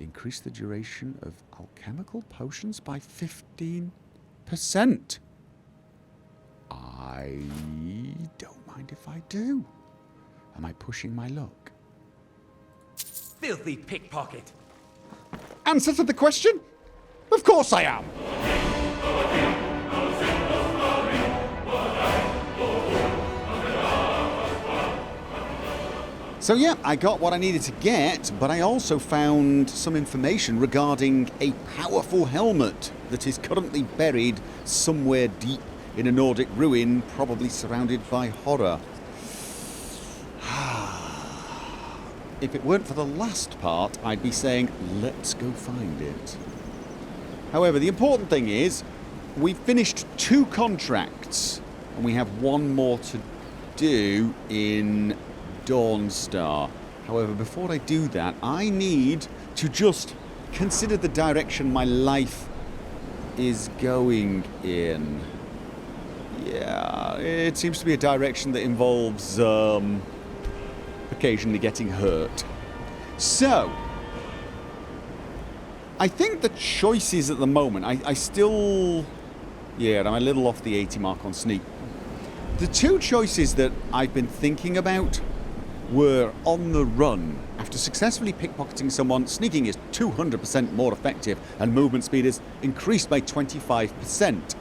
Increase the duration of alchemical potions by 15%. I don't mind if I do. Am I pushing my luck? Filthy pickpocket. Answer to the question? Of course I am. So yeah, I got what I needed to get, but I also found some information regarding a powerful helmet that is currently buried somewhere deep in a Nordic ruin, probably surrounded by horror. If it weren't for the last part, I'd be saying, let's go find it. However, the important thing is, we've finished 2 contracts, and we have 1 more to do in Dawnstar. However, before I do that, I need to just consider the direction my life is going in. Yeah, it seems to be a direction that involves occasionally getting hurt. So, I think the choices at the moment, I still... Yeah, I'm a little off the 80 mark on sneak. The 2 choices that I've been thinking about were on the run. After successfully pickpocketing someone, sneaking is 200% more effective and movement speed is increased by 25%.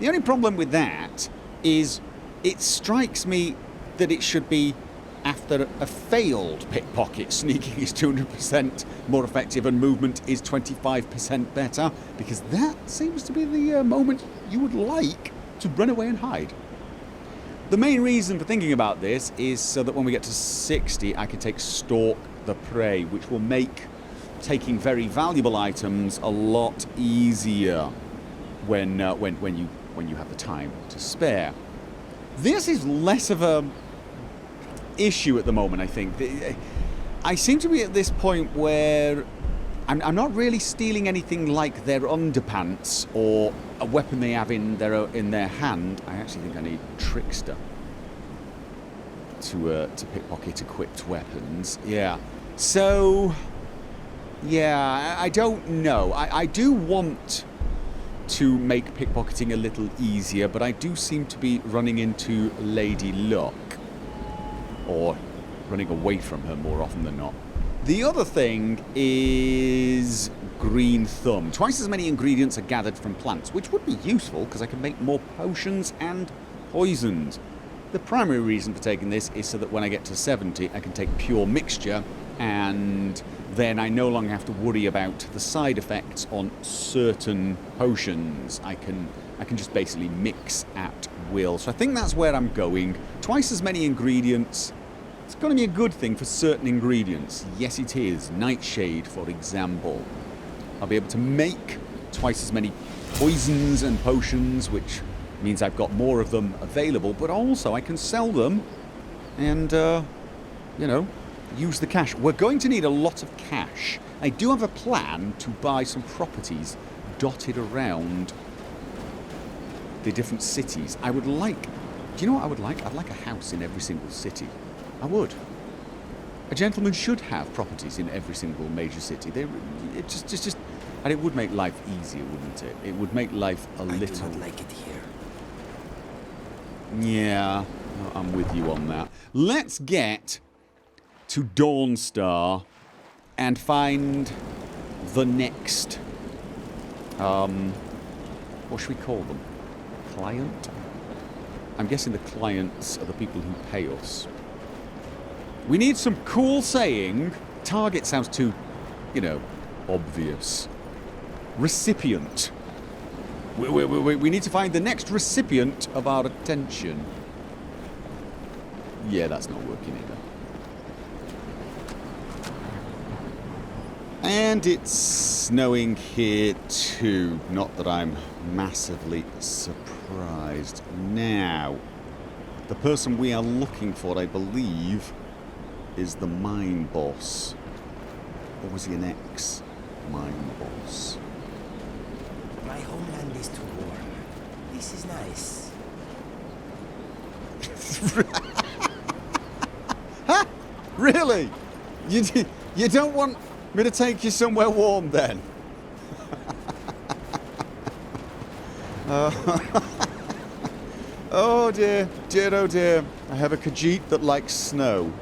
The only problem with that is it strikes me that it should be after a failed pickpocket, sneaking is 200% more effective and movement is 25% better, because that seems to be the moment you would like to run away and hide. The main reason for thinking about this is so that when we get to 60, I can take Stalk the Prey, which will make taking very valuable items a lot easier when you have the time to spare. This is less of a issue at the moment, I think. I seem to be at this point where I'm not really stealing anything like their underpants or a weapon they have in their hand. I actually think I need Trickster to pickpocket equipped weapons. Yeah. So, yeah, I don't know. I do want to make pickpocketing a little easier, but I do seem to be running into Lady Luck, or running away from her more often than not. The other thing is Green Thumb. Twice as many ingredients are gathered from plants, which would be useful because I can make more potions and poisons. The primary reason for taking this is so that when I get to 70, I can take pure mixture, and then I no longer have to worry about the side effects on certain potions. I can just basically mix at will. So I think that's where I'm going. Twice as many ingredients. It's going to be a good thing for certain ingredients. Yes, it is. Nightshade, for example. I'll be able to make twice as many poisons and potions, which means I've got more of them available, but also I can sell them and, use the cash. We're going to need a lot of cash. I do have a plan to buy some properties dotted around the different cities. I would like... Do you know what I would like? I'd like a house in every single city. I would. A gentleman should have properties in every single major city. It just, and it would make life easier, wouldn't it? It would make life a little... I do not like it here. Yeah, I'm with you on that. Let's get to Dawnstar and find the next... what should we call them? Client? I'm guessing the clients are the people who pay us. We need some cool saying. Target sounds too, obvious. Recipient. We need to find the next recipient of our attention. Yeah, that's not working either. And it's snowing here too. Not that I'm massively surprised. Now, the person we are looking for, I believe, is the mine boss. Or was he an ex-mine boss? My homeland is too warm. This is nice. Huh? Really? You don't want I'm going to take you somewhere warm then. Oh dear, dear oh dear. I have a Khajiit that likes snow.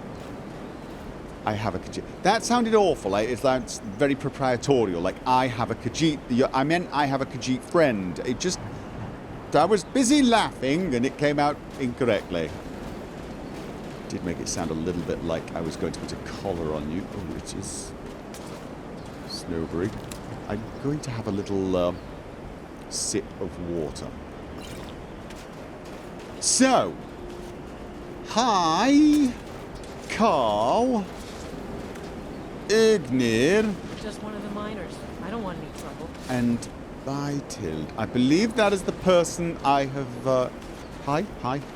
I have a Khajiit. That sounded awful. That's very proprietorial. Like, I have a Khajiit. I meant I have a Khajiit friend. It just... I was busy laughing and it came out incorrectly. Did make it sound a little bit like I was going to put a collar on you. Oh, it is snowberry. I'm going to have a little sip of water. So, hi, Carl, Ignir, Just one of the miners. I don't want any trouble. and Bytild. I believe that is the person I have. Hi,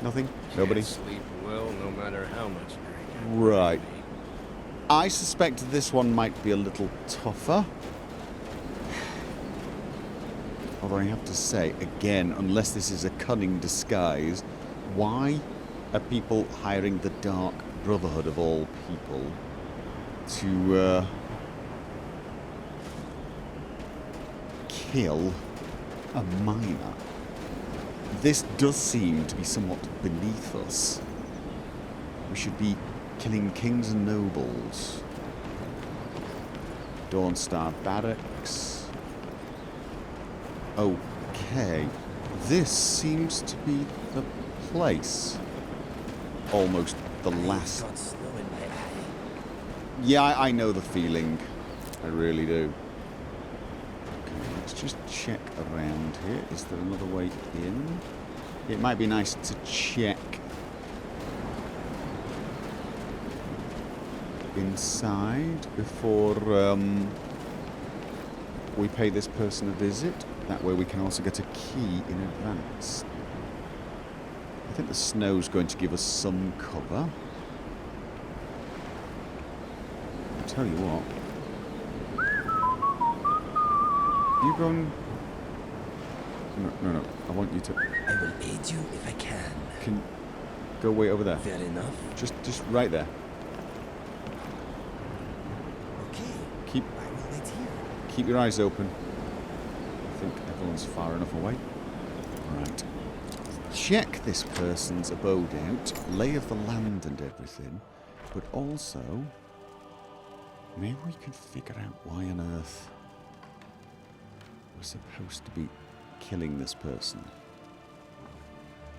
nothing, nobody. Can't sleep well, no matter how much drink. Right. I suspect this one might be a little tougher. Although I have to say, again, unless this is a cunning disguise, why are people hiring the Dark Brotherhood of all people to kill a miner? This does seem to be somewhat beneath us. We should be killing kings and nobles. Dawnstar barracks. Okay, this seems to be the place. Almost the last. Got snow in my eye. Yeah, I know the feeling. I really do. Okay, let's just check around here. Is there another way in? It might be nice to check inside before we pay this person a visit. That way we can also get a key in advance. I think the snow's going to give us some cover. I'll tell you what. You go and... No. I want you to... I will aid you if I can. Can go way over there. Fair enough. Just right there. Okay. Keep I will wait here. keep your eyes open. I think everyone's far enough away. Right. Check this person's abode out, lay of the land and everything, but also maybe we can figure out why on earth we're supposed to be killing this person.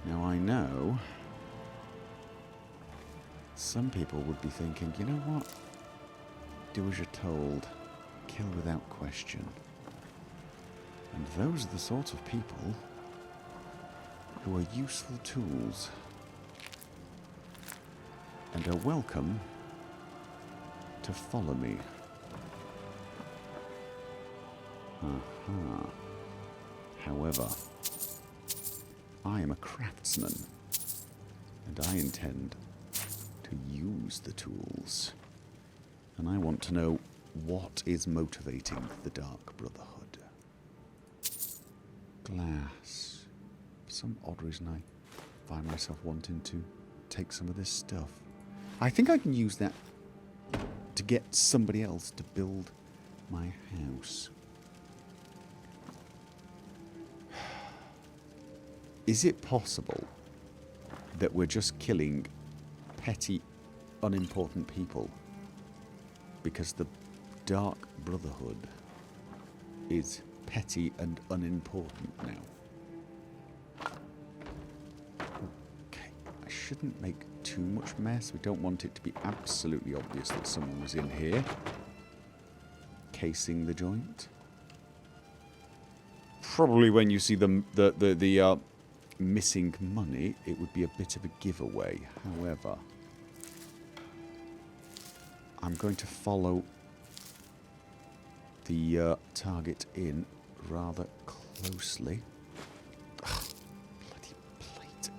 Now I know some people would be thinking, you know what? Do as you're told, kill without question. And those are the sort of people who are useful tools and are welcome to follow me. However, I am a craftsman and I intend to use the tools. And I want to know what is motivating the Dark Brotherhood. Glass. For some odd reason I find myself wanting to take some of this stuff. I think I can use that to get somebody else to build my house. Is it possible that we're just killing petty, unimportant people because the Dark Brotherhood is petty and unimportant now? Okay, I shouldn't make too much mess. We don't want it to be absolutely obvious that someone was in here casing the joint. Probably when you see the missing money, it would be a bit of a giveaway. However, I'm going to follow the target in rather closely. Ugh, bloody plate.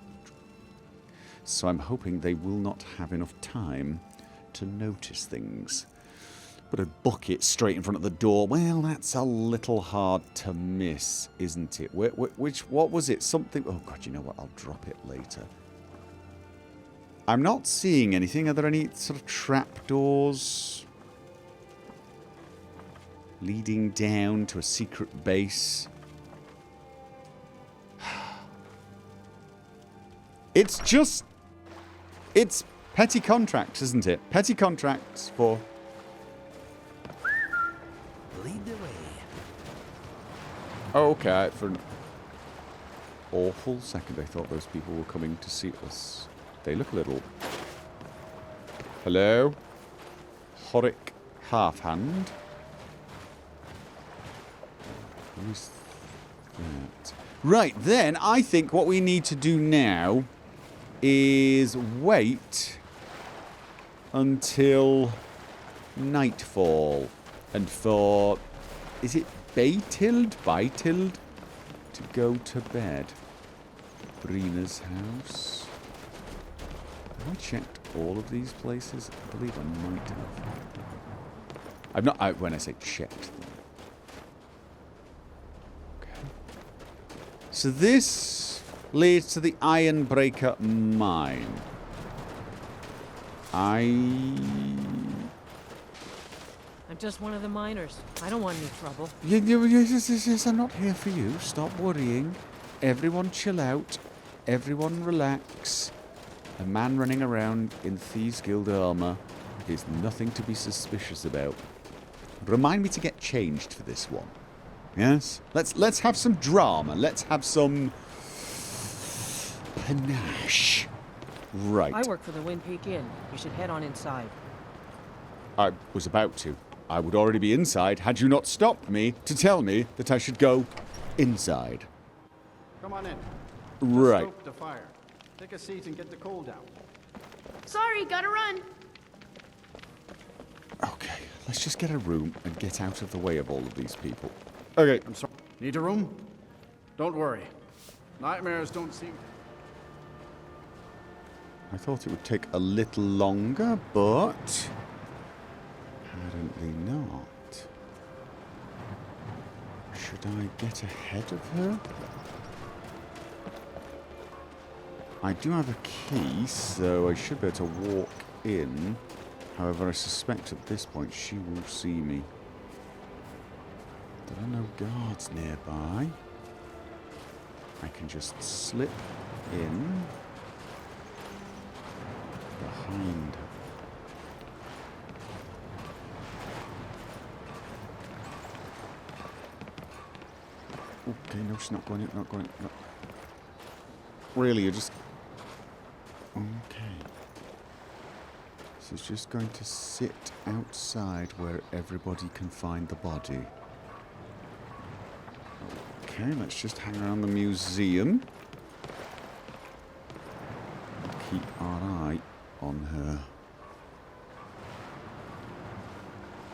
So I'm hoping they will not have enough time to notice things. But a bucket straight in front of the door, well, that's a little hard to miss, isn't it? What was it? Something... Oh, God, you know what? I'll drop it later. I'm not seeing anything. Are there any sort of trapdoors? leading down to a secret base. It's petty contracts, isn't it? Petty contracts for... Lead the way. Okay, for an awful second I thought those people were coming to see us. They look a little... Hello? Horic Half-Hand. Who's that? Right, then, I think what we need to do now is wait until nightfall. And for... Is it Bytild? To go to bed. Brina's house. Have I checked all of these places? I believe I might have. I've not... when I say checked them. So this leads to the Ironbreaker mine. I'm just one of the miners. I don't want any trouble. Yes, I'm not here for you. Stop worrying. Everyone chill out. Everyone relax. A man running around in Thieves Guild armor is nothing to be suspicious about. Remind me to get changed for this one. Yes? Let's have some drama. Let's have some panache. Right. I work for the Wind Peak Inn. You should head on inside. I was about to. I would already be inside had you not stopped me to tell me that I should go inside. Come on in. Right. Stoke the fire. Take a seat and get the coal down. Sorry, gotta run. Okay, let's just get a room and get out of the way of all of these people. Okay. I'm sorry. Need a room? Don't worry. Nightmares don't seem... I thought it would take a little longer, but... apparently not. Should I get ahead of her? I do have a key, so I should be able to walk in. However, I suspect at this point she will see me. There are no guards nearby. I can just slip in behind. Okay, no, she's not going in, not going in. No. Really, you're just... Okay. She's just going to sit outside where everybody can find the body. Okay, let's just hang around the museum. Keep our eye on her.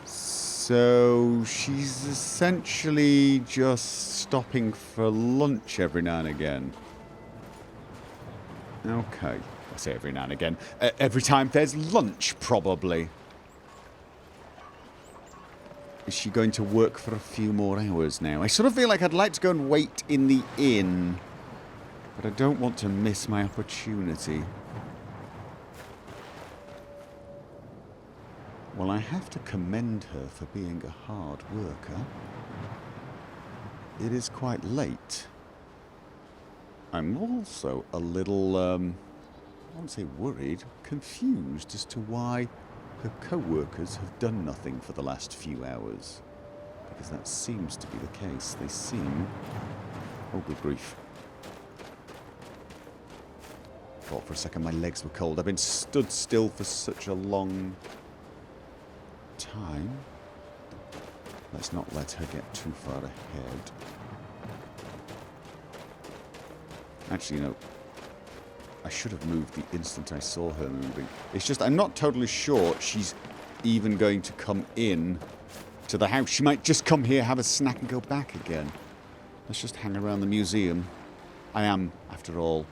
So she's essentially just stopping for lunch every now and again. Okay. I say every now and again. Every time there's lunch, probably. Is she going to work for a few more hours now? I sort of feel like I'd like to go and wait in the inn. But I don't want to miss my opportunity. Well, I have to commend her for being a hard worker. It is quite late. I'm also a little, I won't say worried, confused as to why her co-workers have done nothing for the last few hours. Because that seems to be the case. They seem... Oh, good grief. Thought for a second my legs were cold. I've been stood still for such a long time. Let's not let her get too far ahead. Actually, you know, I should have moved the instant I saw her moving. It's just, I'm not totally sure she's even going to come in to the house. She might just come here, have a snack, and go back again. Let's just hang around the museum. I am, after all,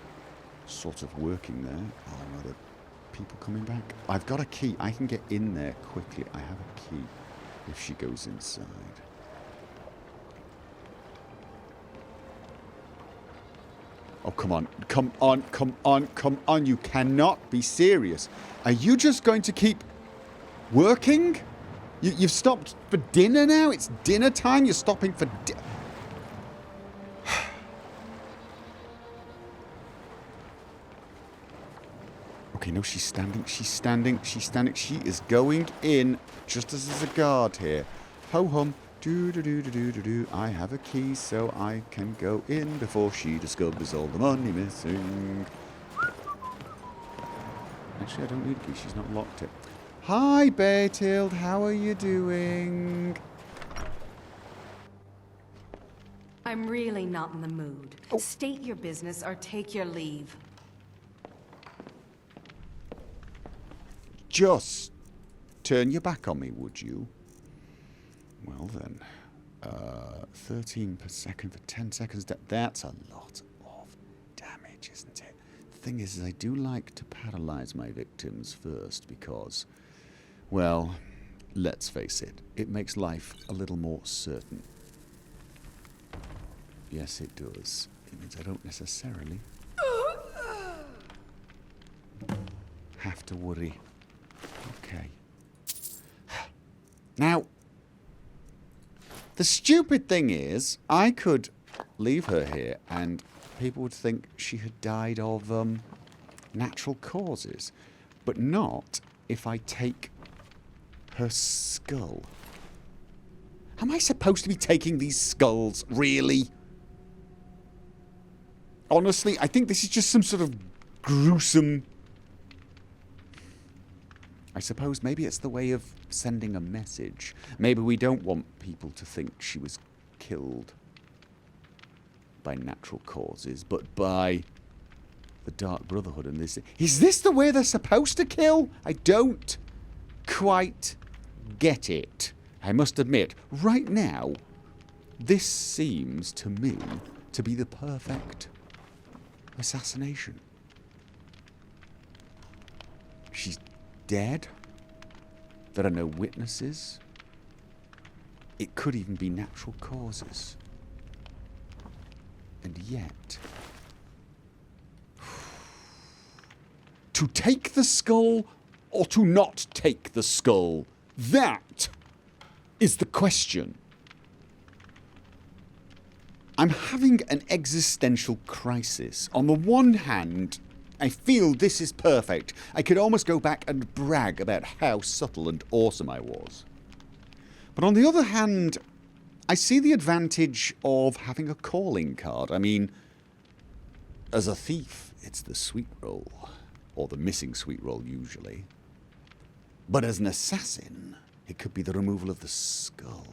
sort of working there. Oh, are there people coming back? I've got a key. I can get in there quickly. I have a key if she goes inside. Oh, come on. Come on, come on, come on. You cannot be serious. Are you just going to keep working? You've stopped for dinner now? It's dinner time? You're stopping for dinner? Okay, no, she's standing. She's standing. She's standing. She is going in just as there's a guard here. Ho-hum. Do-do-do-do-do-do-do. I have a key so I can go in before she discovers all the money missing. Actually, I don't need a key. She's not locked it. Hi, Baytild. How are you doing? I'm really not in the mood. State your business or take your leave. Just turn your back on me, would you? Well then, 13 per second for 10 seconds. That's a lot of damage, isn't it? The thing is I do like to paralyze my victims first because, well, let's face it, it makes life a little more certain. Yes, it does. It means I don't necessarily have to worry. Okay. Now, the stupid thing is, I could leave her here and people would think she had died of natural causes, but not if I take her skull. Am I supposed to be taking these skulls, really? Honestly, I think this is just some sort of gruesome... I suppose maybe it's the way of sending a message. Maybe we don't want people to think she was killed by natural causes, but by the Dark Brotherhood and this. Is this the way they're supposed to kill? I don't quite get it. I must admit, right now, this seems to me to be the perfect assassination. She's dead. There are no witnesses. It could even be natural causes. And yet... to take the skull or to not take the skull? That is the question. I'm having an existential crisis. On the one hand, I feel this is perfect. I could almost go back and brag about how subtle and awesome I was. But on the other hand, I see the advantage of having a calling card. I mean, as a thief, it's the sweet roll. Or the missing sweet roll, usually. But as an assassin, it could be the removal of the skull.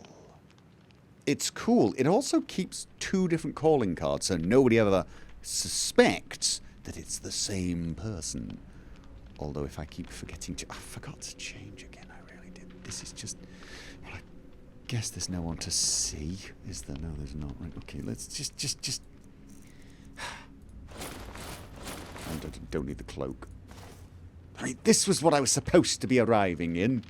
It's cool. It also keeps 2 different calling cards, so nobody ever suspects that it's the same person. Although if I keep forgetting to... I forgot to change again, I really did. This is just... Well, I guess there's no one to see. Is there? No, there's not. Right, okay, let's just... I don't need the cloak. I mean, this was what I was supposed to be arriving in.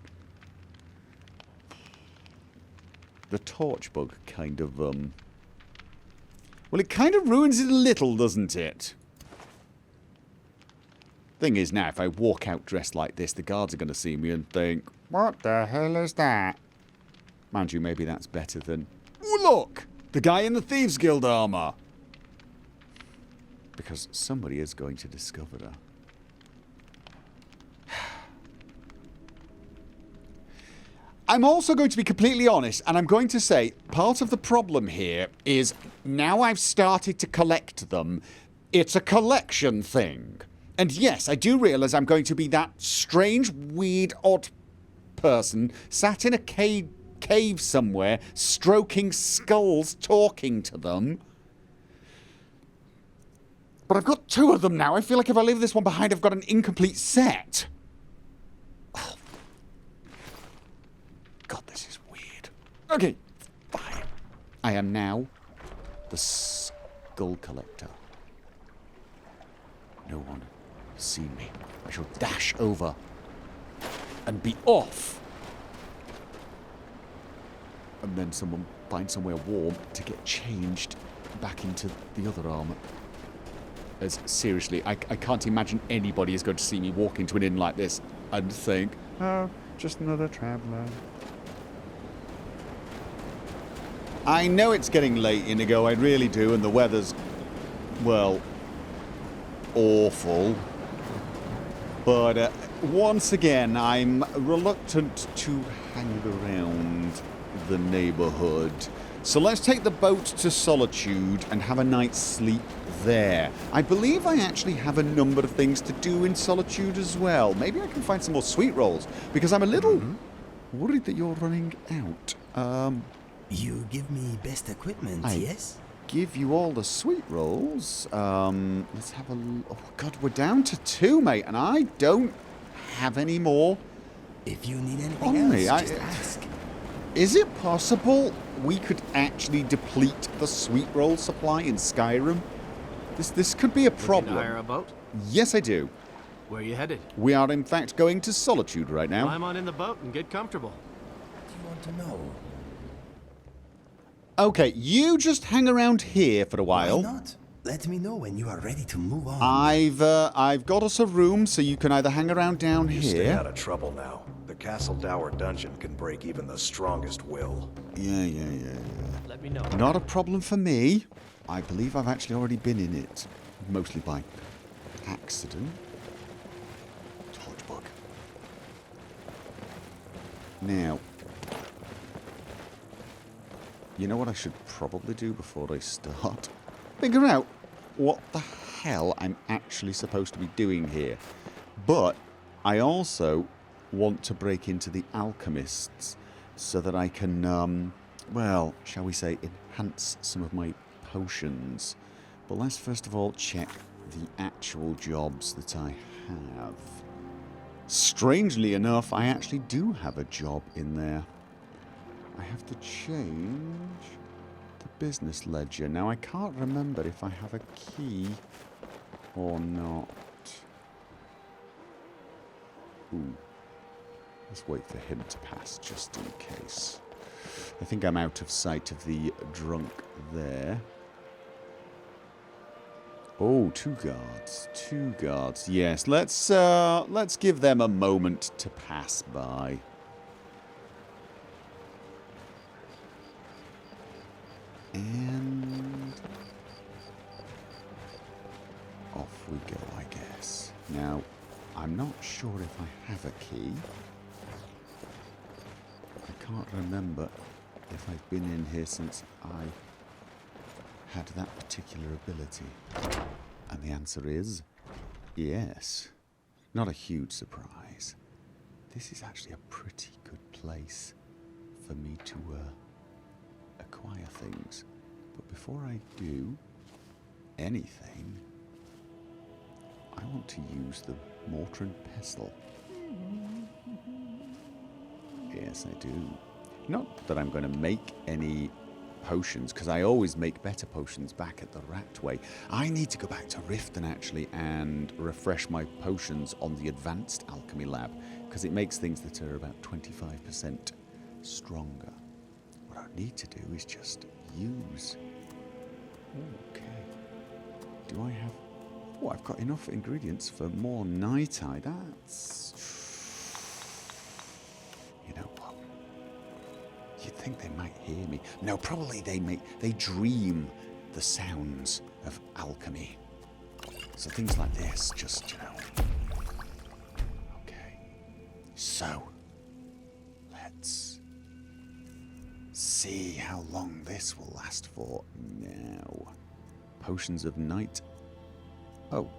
The torch bug kind of, well, it kind of ruins it a little, doesn't it? Thing is, now, if I walk out dressed like this, the guards are going to see me and think, what the hell is that? Mind you, maybe that's better than... Ooh, look! The guy in the Thieves Guild armor! Because somebody is going to discover her. I'm also going to be completely honest, and I'm going to say part of the problem here is now I've started to collect them, it's a collection thing. And yes, I do realise I'm going to be that strange, weird, odd person sat in a cave somewhere, stroking skulls, talking to them. But I've got 2 of them now. I feel like if I leave this one behind, I've got an incomplete set. Oh. God, this is weird. Okay, fine. I am now the skull collector. No one will see me. I shall dash over and be off. And then someone find somewhere warm to get changed back into the other armour. As seriously, I can't imagine anybody is going to see me walk into an inn like this and think, oh, just another traveller. I know it's getting late, Inigo, I really do, and the weather's, well, awful. But once again, I'm reluctant to hang around the neighborhood. So let's take the boat to Solitude and have a night's sleep there. I believe I actually have a number of things to do in Solitude as well. Maybe I can find some more sweet rolls, because I'm a little worried that you're running out. You give me best equipment, yes? Give you all the sweet rolls. Let's have a... Oh, God, we're down to 2, mate, and I don't have any more If you need anything on me. else, just ask. Is it possible we could actually deplete the sweet roll supply in Skyrim? This could be a problem. Hire a boat? Yes, I do. Where are you headed? We are, in fact, going to Solitude right now. Climb on in the boat and get comfortable. What do you want to know? Okay, you just hang around here for a while. Why not? Let me know when you are ready to move on. I've got us a room, so you can either hang around down You stay here. out of trouble now. The Castle Dower dungeon can break even the strongest will. Yeah. Let me know. Not a problem for me. I believe I've actually already been in it, mostly by accident. Torchbug. Now, you know what I should probably do before I start? Figure out what the hell I'm actually supposed to be doing here. But I also want to break into the alchemists so that I can, well, shall we say, enhance some of my potions. But let's first of all check the actual jobs that I have. Strangely enough, I actually do have a job in there. I have to change the business ledger. Now, I can't remember if I have a key or not. Ooh. Let's wait for him to pass, just in case. I think I'm out of sight of the drunk there. Oh, 2 guards. 2 guards. Yes, let's give them a moment to pass by. And off we go, I guess. Now, I'm not sure if I have a key. I can't remember if I've been in here since I had that particular ability. And the answer is yes. Not a huge surprise. This is actually a pretty good place for me to acquire things. But before I do anything, I want to use the mortar and pestle. Yes, I do. Not that I'm going to make any potions, because I always make better potions back at the Ratway. I need to go back to Riften, actually, and refresh my potions on the Advanced Alchemy Lab, because it makes things that are about 25% stronger. What I need to do is just use... Okay. Do I have... Oh, I've got enough ingredients for more Night Eye. That's... You know what? You'd think they might hear me. No, probably they dream the sounds of alchemy. So things like this, just, you know. Okay. So, let's see how long this will last for now. Potions of night. Oh,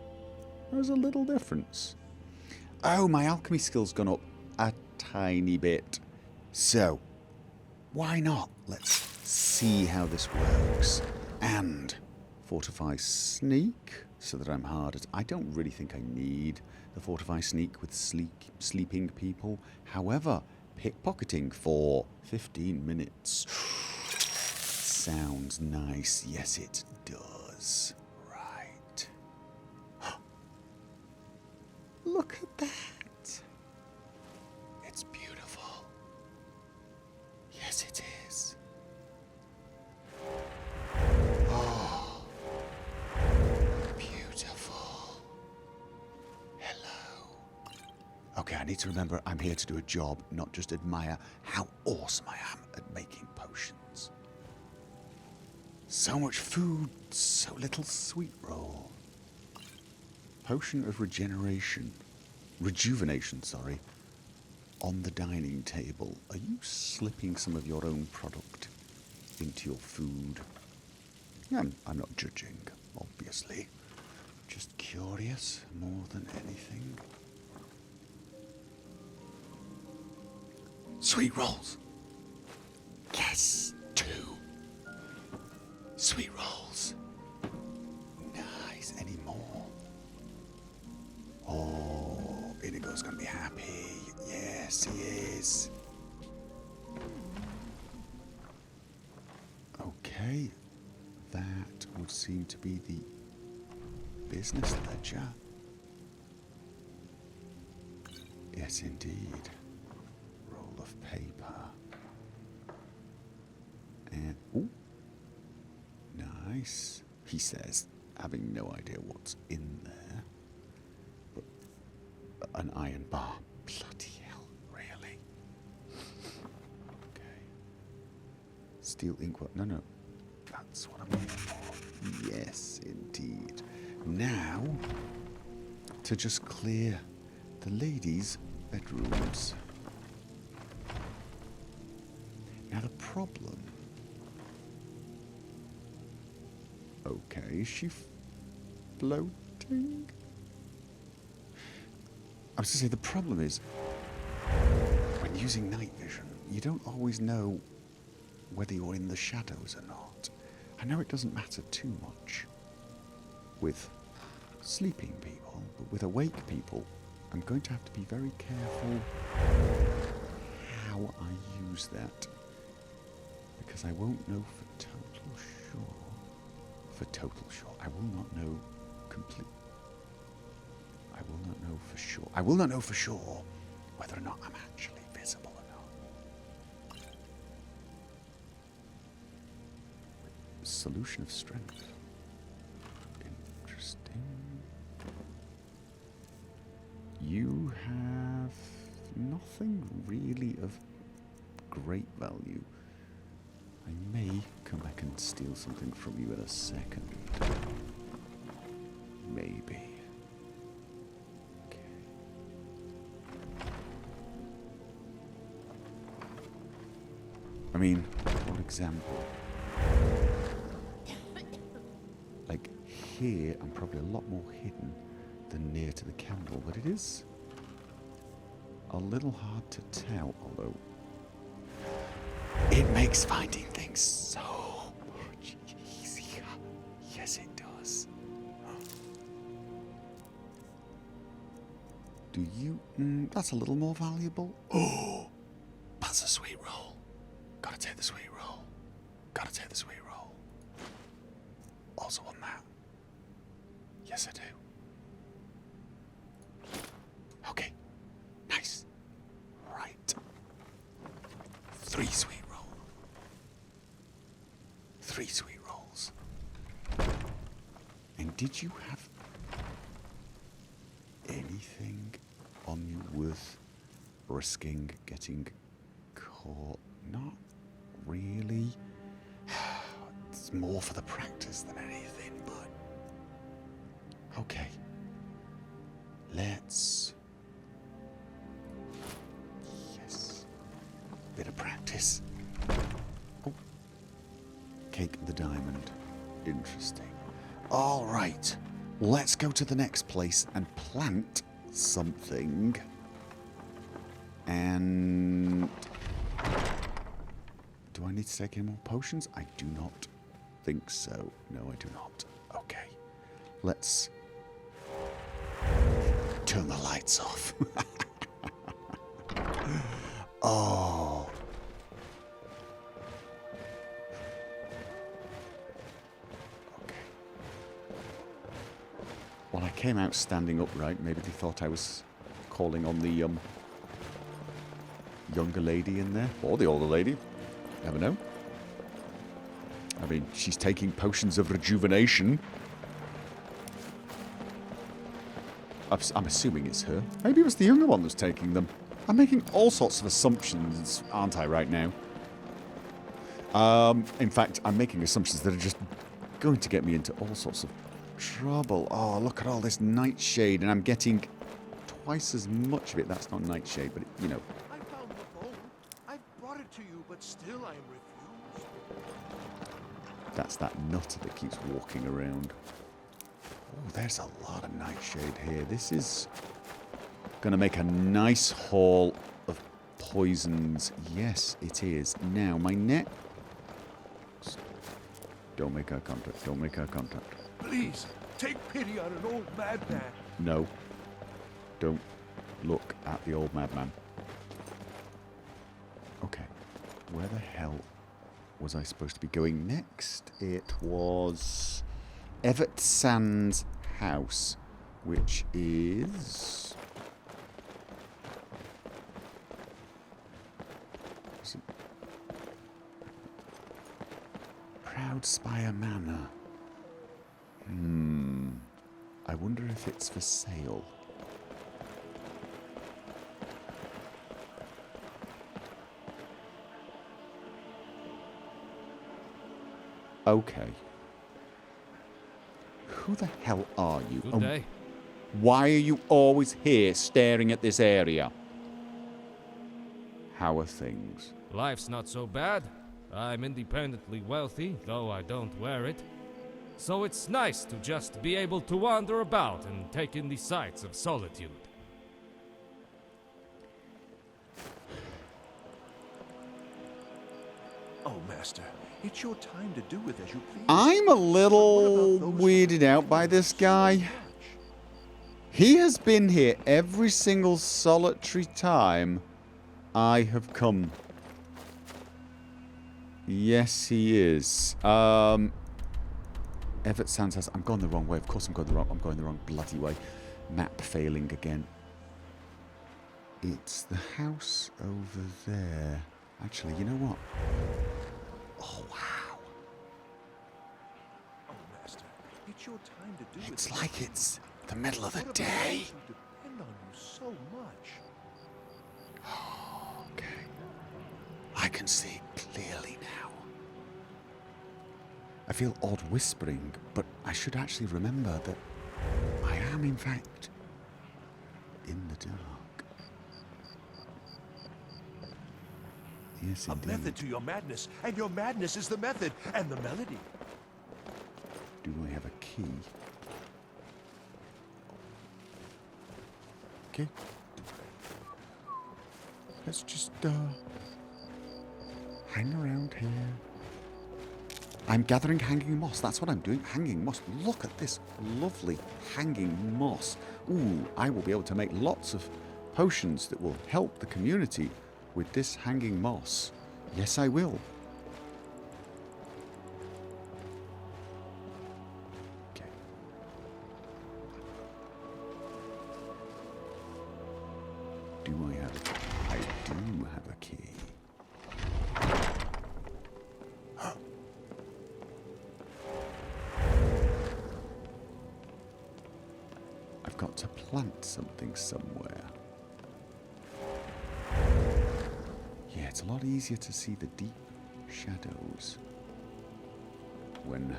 there's a little difference. Oh, my alchemy skill's gone up a tiny bit. So, why not? Let's see how this works. And fortify sneak so that I'm hard at... I don't really think I need the fortify sneak with sleeping people. However, pickpocketing for 15 minutes sounds nice. Yes, it does. Right. Look at that. It's beautiful. Yes, it is. Oh, beautiful. Hello. Okay, I need to remember I'm here to do a job, not just admire how awesome I am at making potions. So much food, so little sweet roll. Potion of regeneration. Rejuvenation, sorry. On the dining table. Are you slipping some of your own product into your food? Yeah, I'm not judging, obviously. Just curious more than anything. Sweet rolls. Yes, 2. Sweet rolls. Nice. Any more? Oh, Inigo's gonna be happy. Yes, he is. Okay. That would seem to be the business ledger. Yes, indeed. Roll of paper. And, ooh. Nice, he says, having no idea what's in there. But an iron bar. Bloody hell, really? Okay. Steel inkwell. No. That's what I'm looking for. Yes, indeed. Now, to just clear the ladies' bedrooms. Now the problem... Okay, is she floating? I was to say, the problem is, when using night vision, you don't always know whether you're in the shadows or not. I know it doesn't matter too much with sleeping people, but with awake people, I'm going to have to be very careful how I use that, because I won't know for total sure. I will not know I will not know for sure whether or not I'm actually visible or not. Solution of strength. Interesting. You have nothing really of great value. I may come back and steal something from you in a second. Maybe. Okay. I mean, for example, like here, I'm probably a lot more hidden than near to the candle, but it is a little hard to tell, although it makes finding things so much easier. Yes, it does. Do you... that's a little more valuable. Oh, that's a sweet roll. Gotta take the sweet roll. Gotta take the sweet roll. Also on that. Yes, I do. Okay. Nice. Right. 3 sweet. 3 sweet rolls. And did you have anything on you worth risking getting caught? Not really. It's more for the practice than anything, but... Okay. Let's... Yes. Bit of practice. Oh. Cake the diamond. Interesting. All right. Let's go to the next place and plant something. And... do I need to take any more potions? I do not think so. No, I do not. Okay. Let's... turn the lights off. Oh... Well, I came out standing upright. Maybe they thought I was calling on the younger lady in there. Or the older lady. Never know. I mean, she's taking potions of rejuvenation. I'm assuming it's her. Maybe it was the younger one that's taking them. I'm making all sorts of assumptions, aren't I, right now? In fact, I'm making assumptions that are just going to get me into all sorts of trouble. Oh, look at all this nightshade, and I'm getting twice as much of it. That's not nightshade, but, you know. I found the bone. I brought it to you, but still I am refused. That's that nutter that keeps walking around. Oh, there's a lot of nightshade here. This is going to make a nice haul of poisons. Yes, it is. Now, my net... Don't make eye contact. Don't make eye contact. Please, take pity on an old madman. No. Don't look at the old madman. Okay. Where the hell was I supposed to be going next? It was Evette San's house, which is... Proud Spire Manor. I wonder if it's for sale. Okay. Who the hell are you? Good day. Why are you always here staring at this area? How are things? Life's not so bad. I'm independently wealthy, though I don't wear it. So it's nice to just be able to wander about and take in the sights of Solitude. Oh, Master, it's your time to do with as you please. I'm a little weirded out by this guy. He has been here every single solitary time I have come. Yes, he is. Evette San says, I'm going the wrong way. Of course I'm going the wrong bloody way. Map failing again. It's the house over there. Actually, you know what? Oh, wow. Oh, Master, it's your time to do It's like it's the middle of the day. Depend on you so much. Okay. I can see clearly now. I feel odd whispering, but I should actually remember that I am, in fact, in the dark. Yes, A indeed. method to your madness, and your madness is the method and the melody. Do I have a key? Okay. Let's just, hang around here. I'm gathering hanging moss. That's what I'm doing. Hanging moss. Look at this lovely hanging moss. Ooh, I will be able to make lots of potions that will help the community with this hanging moss. Yes, I will. Okay. Do I have a key? I do have a key. I've got to plant something somewhere. Yeah, it's a lot easier to see the deep shadows when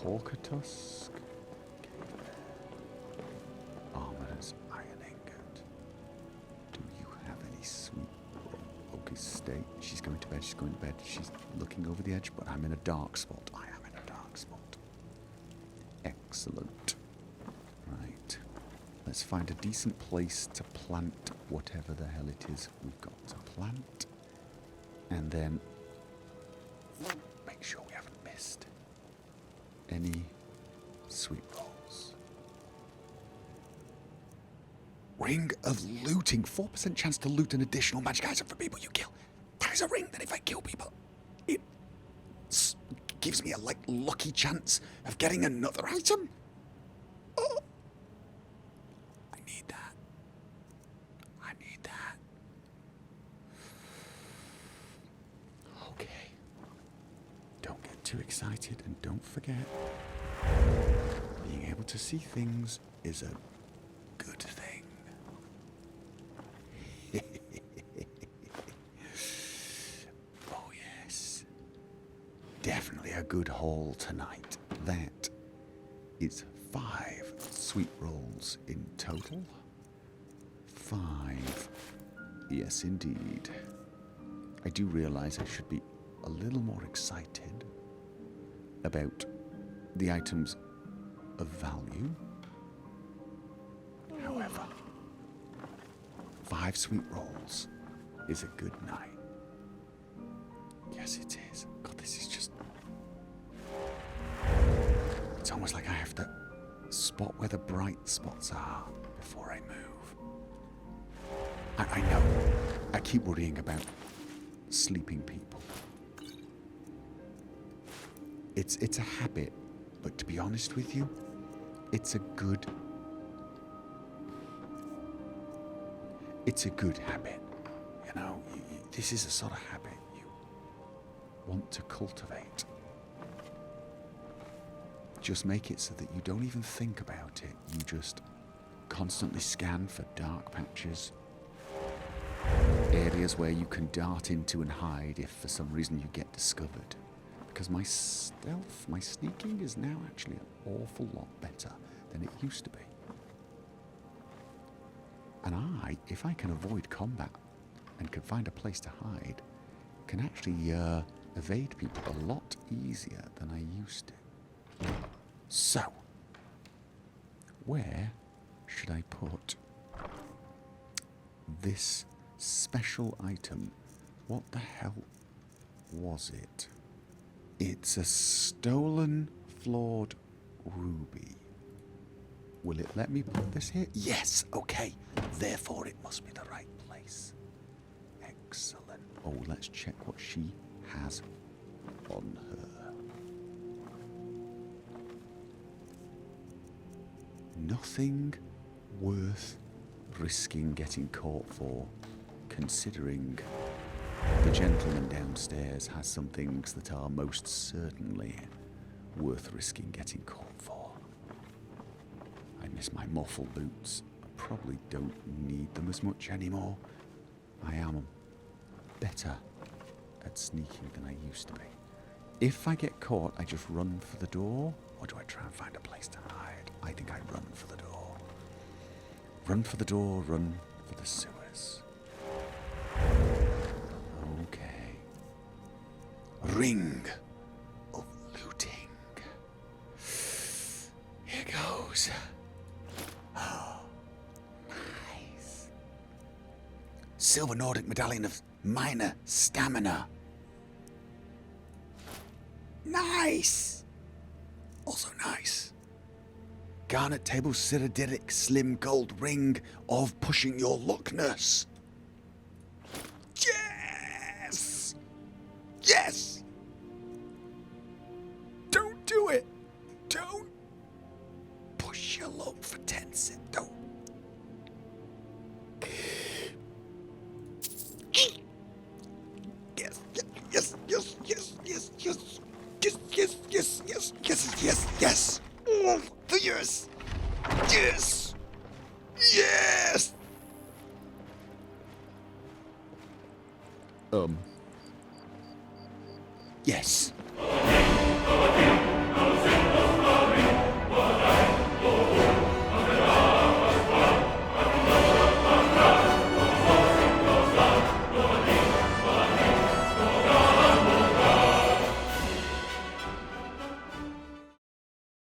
Hawker-tusk, Armor's iron ingot. Do you have any sweet? Okay, stay. She's going to bed. She's going to bed. She's looking over the edge, but I'm in a dark spot. I am in a dark spot. Excellent. Right. Let's find a decent place to plant whatever the hell it is we've got to plant. And then make sure we haven't missed any sweet rolls. Ring of looting. 4% chance to loot an additional magic item for people you kill. That is a ring that if I kill people, it gives me a lucky chance of getting another item. Oh. I need that. I need that. Okay. Don't get too excited and don't forget, being able to see things is a good thing. definitely a good haul tonight. That is 5 sweet rolls in total. 5. Yes, indeed. I do realize I should be a little more excited about the items of value. However, 5 sweet rolls is a good night. Yes, it is. God, this is just... It's almost like I have to spot where the bright spots are before I move. I know. I keep worrying about sleeping people. It's a habit, but to be honest with you, it's a good habit. You know, this is a sort of habit you want to cultivate. Just make it so that you don't even think about it. You just constantly scan for dark patches, areas where you can dart into and hide if for some reason you get discovered. Because my stealth, my sneaking is now actually an awful lot better than it used to be. And if I can avoid combat and can find a place to hide, can actually evade people a lot easier than I used to. So, where should I put this special item? What the hell was it? It's a stolen flawed ruby. Will it let me put this here? Yes, okay. Therefore, it must be the right place. Excellent. Oh, let's check what she has on her. Nothing worth risking getting caught for, considering the gentleman downstairs has some things that are most certainly worth risking getting caught for. I miss my muffle boots. I probably don't need them as much anymore. I am better at sneaking than I used to be. If I get caught, I just run for the door, or do I try and find a place to hide? I think I run for the door. Run for the door, run for the sewers. Okay. Ring of looting. Here goes. Oh, nice. Silver Nordic Medallion of Minor Stamina. Nice. Also nice. Garnet Table Cyrodiilic Slim Gold Ring of Pushing Your Luckness. Yes! Yes! Don't do it! Don't push your luck for 10 cents. Don't. Yes, yes, yes, yes, yes, yes, yes, yes, yes, yes, yes, yes, yes. Oh, the yes! Yes! Yes! Yes.